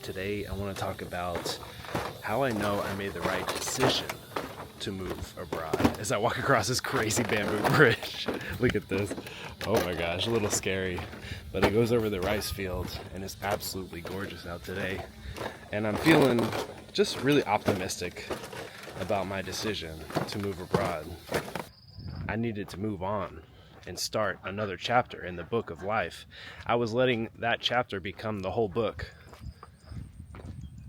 Today, I want to talk about how I know I made the right decision to move abroad as I walk across this crazy bamboo bridge. Look at this. Oh my gosh, a little scary. But it goes over the rice field and it's absolutely gorgeous out today. And I'm feeling just really optimistic about my decision to move abroad. I needed to move on and start another chapter in the book of life. I was letting that chapter become the whole book.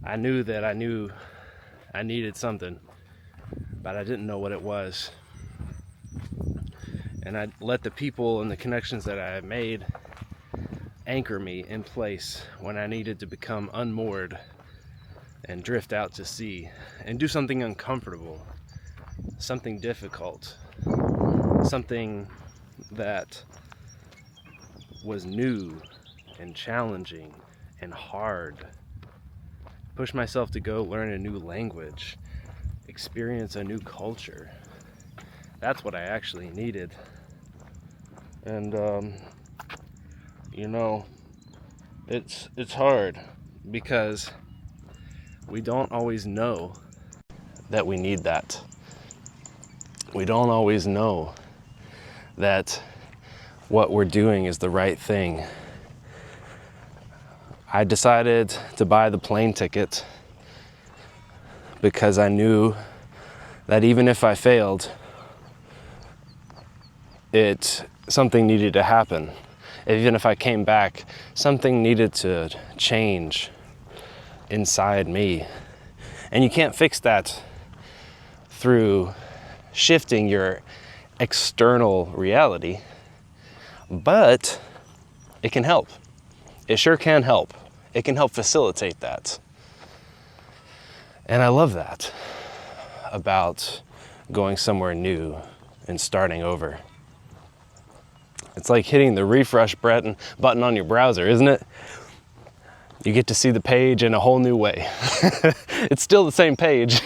I knew I needed something, but I didn't know what it was. And I let the people and the connections that I had made anchor me in place when I needed to become unmoored and drift out to sea and do something uncomfortable, something difficult, something that was new and challenging and hard. Push myself to go learn a new language, experience a new culture. That's what I actually needed. And it's hard because we don't always know that we need that. We don't always know that what we're doing is the right thing. I decided to buy the plane ticket because I knew that even if I failed, something needed to happen. Even if I came back, something needed to change inside me. And you can't fix that through shifting your external reality, but it can help. It sure can help. It can help facilitate that. And I love that about going somewhere new and starting over. It's like hitting the refresh button on your browser, isn't it? You get to see the page in a whole new way. It's still the same page,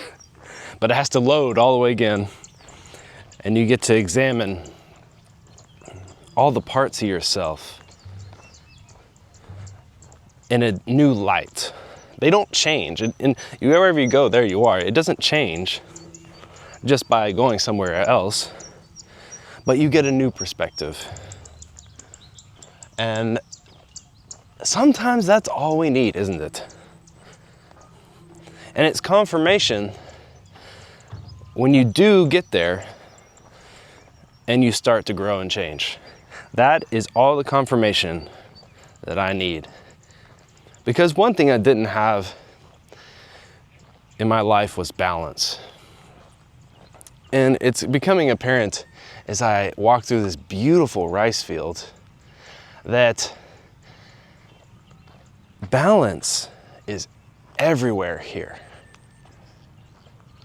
but it has to load all the way again. And you get to examine all the parts of yourself in a new light. They don't change. And wherever you go, there you are. It doesn't change just by going somewhere else, but you get a new perspective. And sometimes that's all we need, isn't it? And it's confirmation when you do get there and you start to grow and change. That is all the confirmation that I need. Because one thing I didn't have in my life was balance. And it's becoming apparent as I walk through this beautiful rice field that balance is everywhere here.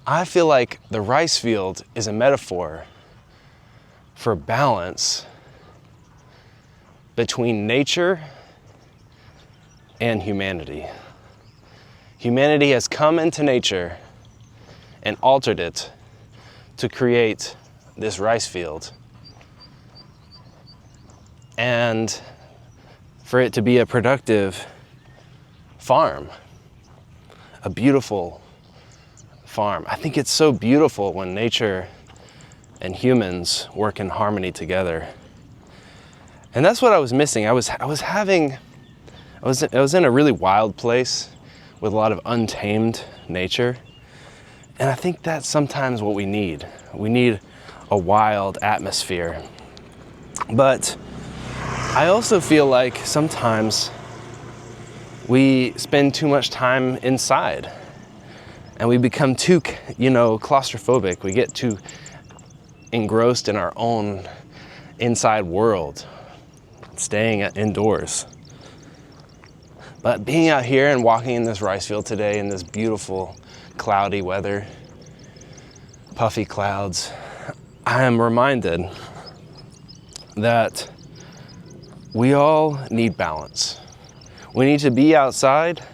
I feel like the rice field is a metaphor for balance between nature and humanity. Humanity has come into nature and altered it to create this rice field and for it to be a productive farm, a beautiful farm. I think it's so beautiful when nature and humans work in harmony together. And that's what I was missing. I was in a really wild place with a lot of untamed nature. And I think that's sometimes what we need. We need a wild atmosphere. But I also feel like sometimes we spend too much time inside and we become too, claustrophobic. We get too engrossed in our own inside world, staying indoors. But being out here and walking in this rice field today in this beautiful cloudy weather, puffy clouds, I am reminded that we all need balance. We need to be outside,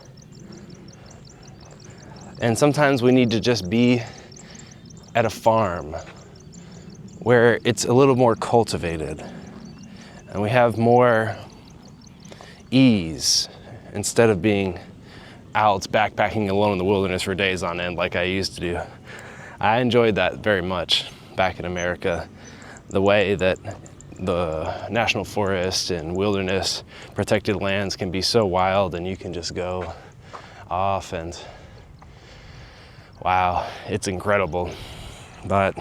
and sometimes we need to just be at a farm where it's a little more cultivated and we have more ease instead of being out backpacking alone in the wilderness for days on end like I used to do. I enjoyed that very much back in America. The way that the national forest and wilderness protected lands can be so wild, and you can just go off, and wow, it's incredible. But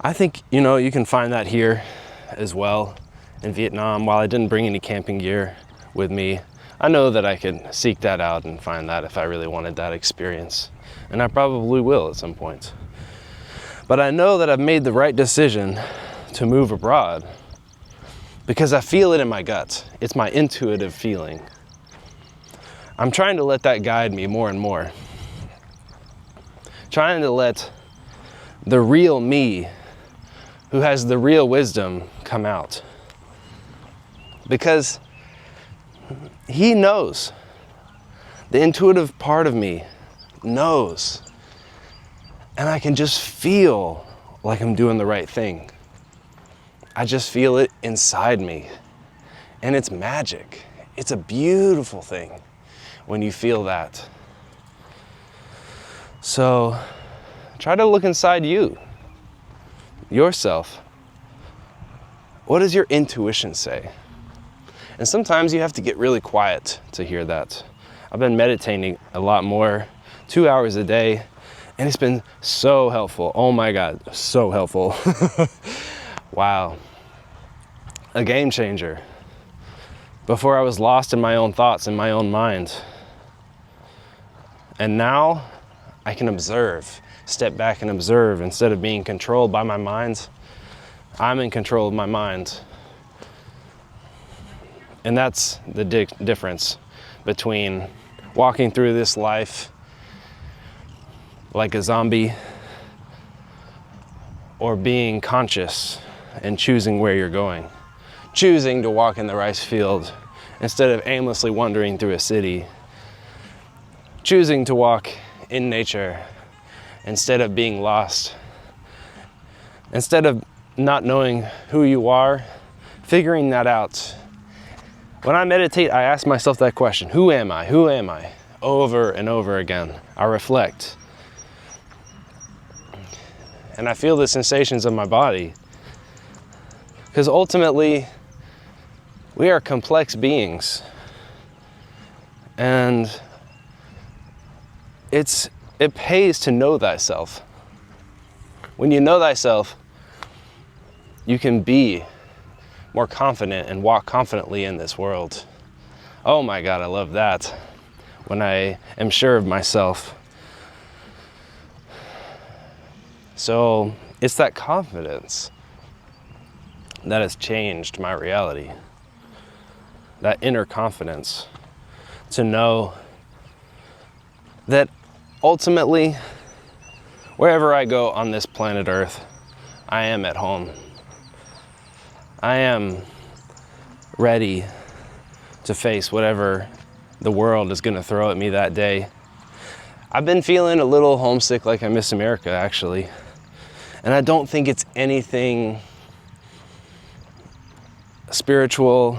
I think, you know, you can find that here as well in Vietnam. While I didn't bring any camping gear with me, I know that I could seek that out and find that if I really wanted that experience. And I probably will at some point. But I know that I've made the right decision to move abroad because I feel it in my gut. It's my intuitive feeling. I'm trying to let that guide me more and more. Trying to let the real me, who has the real wisdom, come out. Because he knows. The intuitive part of me knows. And I can just feel like I'm doing the right thing. I just feel it inside me. And it's magic. It's a beautiful thing when you feel that. So try to look inside you, yourself. What does your intuition say? And sometimes you have to get really quiet to hear that. I've been meditating a lot more, 2 hours a day, and it's been so helpful. Oh my God, so helpful. Wow. A game changer. Before I was lost in my own thoughts, in my own mind. And now I can observe, step back and observe instead of being controlled by my mind. I'm in control of my mind. And that's the difference between walking through this life like a zombie or being conscious and choosing where you're going. Choosing to walk in the rice field instead of aimlessly wandering through a city. Choosing to walk in nature instead of being lost. Instead of not knowing who you are, figuring that out. When I meditate, I ask myself that question, who am I? Who am I? Over and over again. I reflect. And I feel the sensations of my body. Because ultimately, we are complex beings. And it pays to know thyself. When you know thyself, you can be more confident and walk confidently in this world. Oh my God, I love that. When I am sure of myself. So it's that confidence that has changed my reality. That inner confidence to know that ultimately, wherever I go on this planet Earth, I am at home. I am ready to face whatever the world is going to throw at me that day. I've been feeling a little homesick, like I miss America, actually. And I don't think it's anything spiritual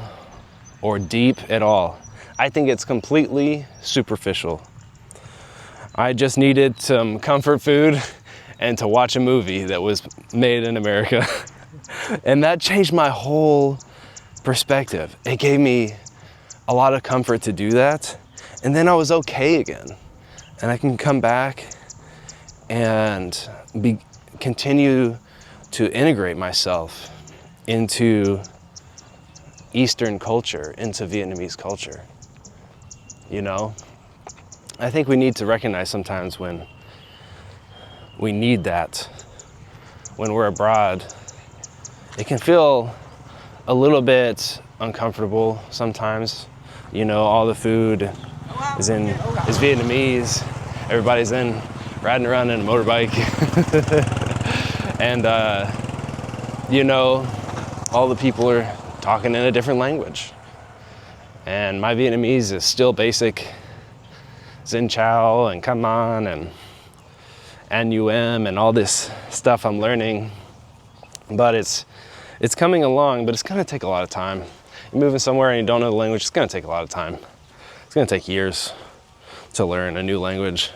or deep at all. I think it's completely superficial. I just needed some comfort food and to watch a movie that was made in America. And that changed my whole perspective. It gave me a lot of comfort to do that. And then I was okay again. And I can come back and continue to integrate myself into Eastern culture, into Vietnamese culture. You know? I think we need to recognize sometimes when we need that. When we're abroad, it can feel a little bit uncomfortable sometimes. You know, all the food is Vietnamese. Everybody's riding around in a motorbike. And, you know, all the people are talking in a different language. And my Vietnamese is still basic. Xin chào and come on and NUM and all this stuff I'm learning. But it's coming along, but it's gonna take a lot of time. You're moving somewhere and you don't know the language, it's gonna take a lot of time. It's gonna take years to learn a new language.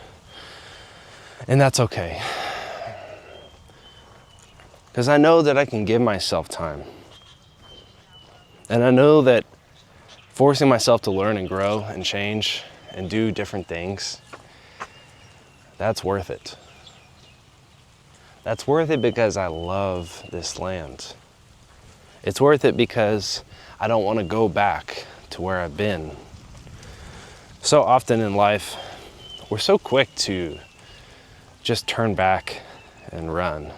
And that's okay. Because I know that I can give myself time. And I know that forcing myself to learn and grow and change and do different things, that's worth it. That's worth it because I love this land. It's worth it because I don't want to go back to where I've been. So often in life, we're so quick to just turn back and run.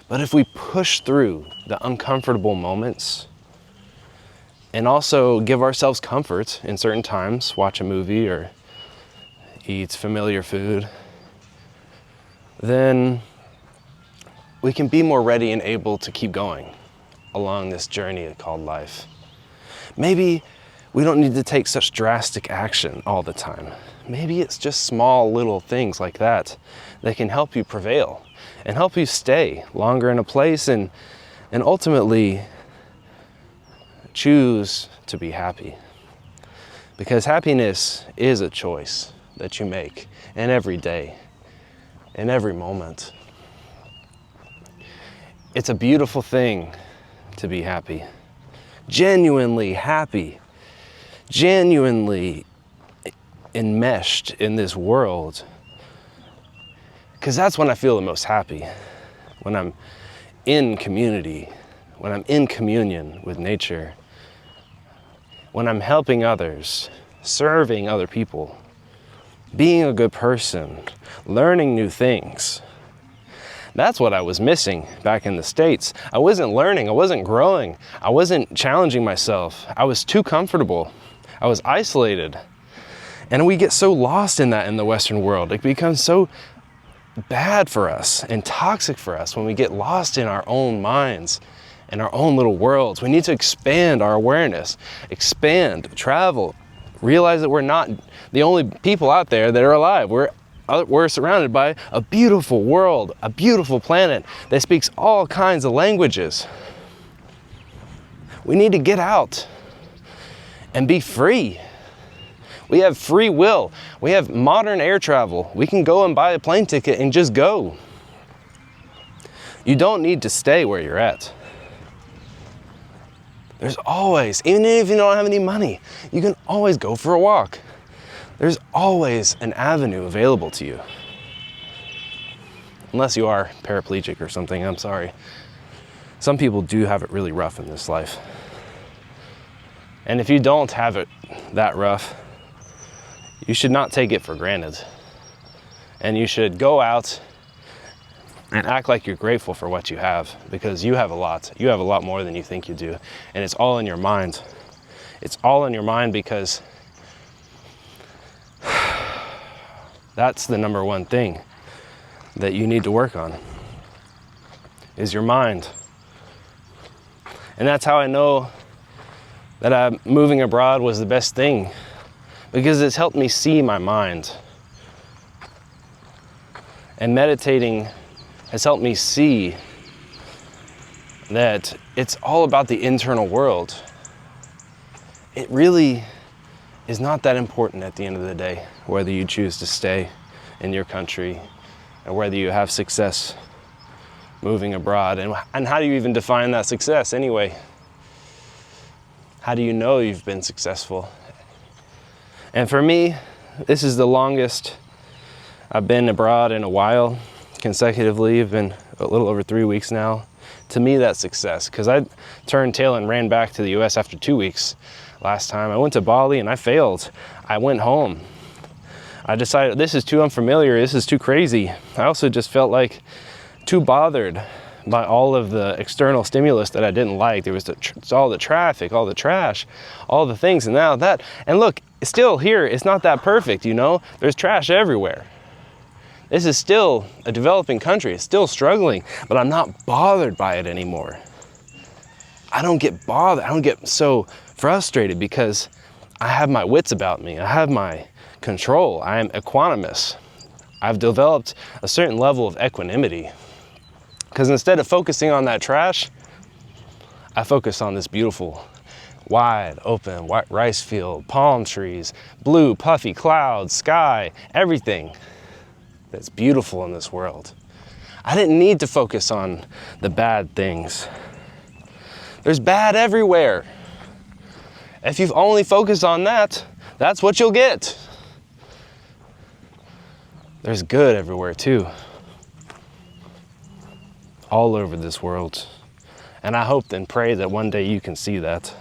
But if we push through the uncomfortable moments and also give ourselves comfort in certain times, watch a movie or eat familiar food, then we can be more ready and able to keep going along this journey called life. Maybe we don't need to take such drastic action all the time. Maybe it's just small little things like that that can help you prevail and help you stay longer in a place and ultimately choose to be happy. Because happiness is a choice that you make in every day, in every moment. It's a beautiful thing to be happy, genuinely happy, genuinely enmeshed in this world. Because that's when I feel the most happy, when I'm in community, when I'm in communion with nature, when I'm helping others, serving other people, being a good person, learning new things. That's what I was missing back in the States. I wasn't learning, I wasn't growing, I wasn't challenging myself. I was too comfortable. I was isolated. And we get so lost in that in the Western world. It becomes so bad for us and toxic for us when we get lost in our own minds and our own little worlds. We need to expand our awareness, expand, travel, realize that we're not the only people out there that are alive. We're surrounded by a beautiful world, a beautiful planet that speaks all kinds of languages. We need to get out and be free. We have free will. We have modern air travel. We can go and buy a plane ticket and just go. You don't need to stay where you're at. There's always, even if you don't have any money, you can always go for a walk. There's always an avenue available to you. Unless you are paraplegic or something, I'm sorry. Some people do have it really rough in this life. And if you don't have it that rough, you should not take it for granted. And you should go out and act like you're grateful for what you have, because you have a lot. You have a lot more than you think you do. And it's all in your mind. It's all in your mind because that's the number one thing that you need to work on, is your mind. And that's how I know that moving abroad was the best thing, because it's helped me see my mind. And meditating has helped me see that it's all about the internal world. It really is not that important at the end of the day, whether you choose to stay in your country or whether you have success moving abroad. And how do you even define that success anyway? How do you know you've been successful? And for me, this is the longest I've been abroad in a while, consecutively. I've been a little over 3 weeks now. To me, that's success, because I turned tail and ran back to the US after 2 weeks last time. I went to Bali and I failed. I went home. I decided this is too unfamiliar, this is too crazy. I also just felt like too bothered by all of the external stimulus that I didn't like. There was all the traffic, all the trash, all the things, and now that. And look, still here, it's not that perfect, you know? There's trash everywhere. This is still a developing country. It's still struggling, but I'm not bothered by it anymore. I don't get bothered. I don't get so frustrated because I have my wits about me. I have my control. I am equanimous. I've developed a certain level of equanimity, because instead of focusing on that trash, I focus on this beautiful Wide open white rice field, palm trees, blue puffy clouds, sky, everything that's beautiful in this world. I didn't need to focus on the bad things. There's bad everywhere. If you've only focused on that, that's what you'll get. There's good everywhere too. All over this world. And I hope and pray that one day you can see that.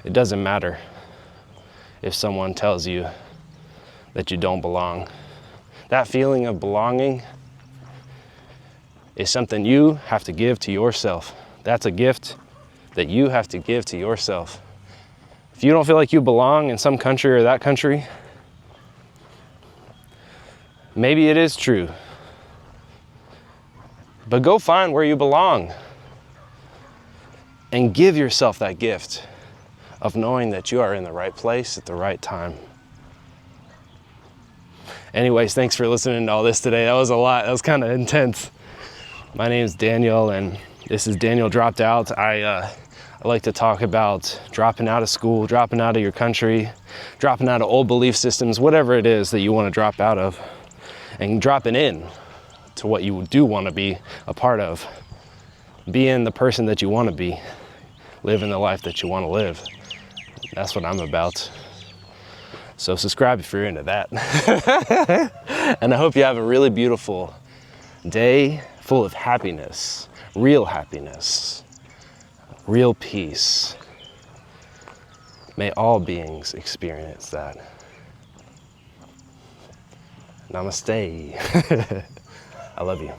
It doesn't matter if someone tells you that you don't belong. That feeling of belonging is something you have to give to yourself. That's a gift that you have to give to yourself. If you don't feel like you belong in some country or that country, maybe it is true. But go find where you belong and give yourself that gift of knowing that you are in the right place at the right time. Anyways, thanks for listening to all this today. That was a lot. That was kind of intense. My name is Daniel, and this is Daniel Dropped Out. I like to talk about dropping out of school, dropping out of your country, dropping out of old belief systems, whatever it is that you want to drop out of, and dropping in to what you do want to be a part of. Being the person that you want to be, living the life that you want to live. That's what I'm about. So subscribe if you're into that. And I hope you have a really beautiful day full of happiness, real peace. May all beings experience that. Namaste. I love you.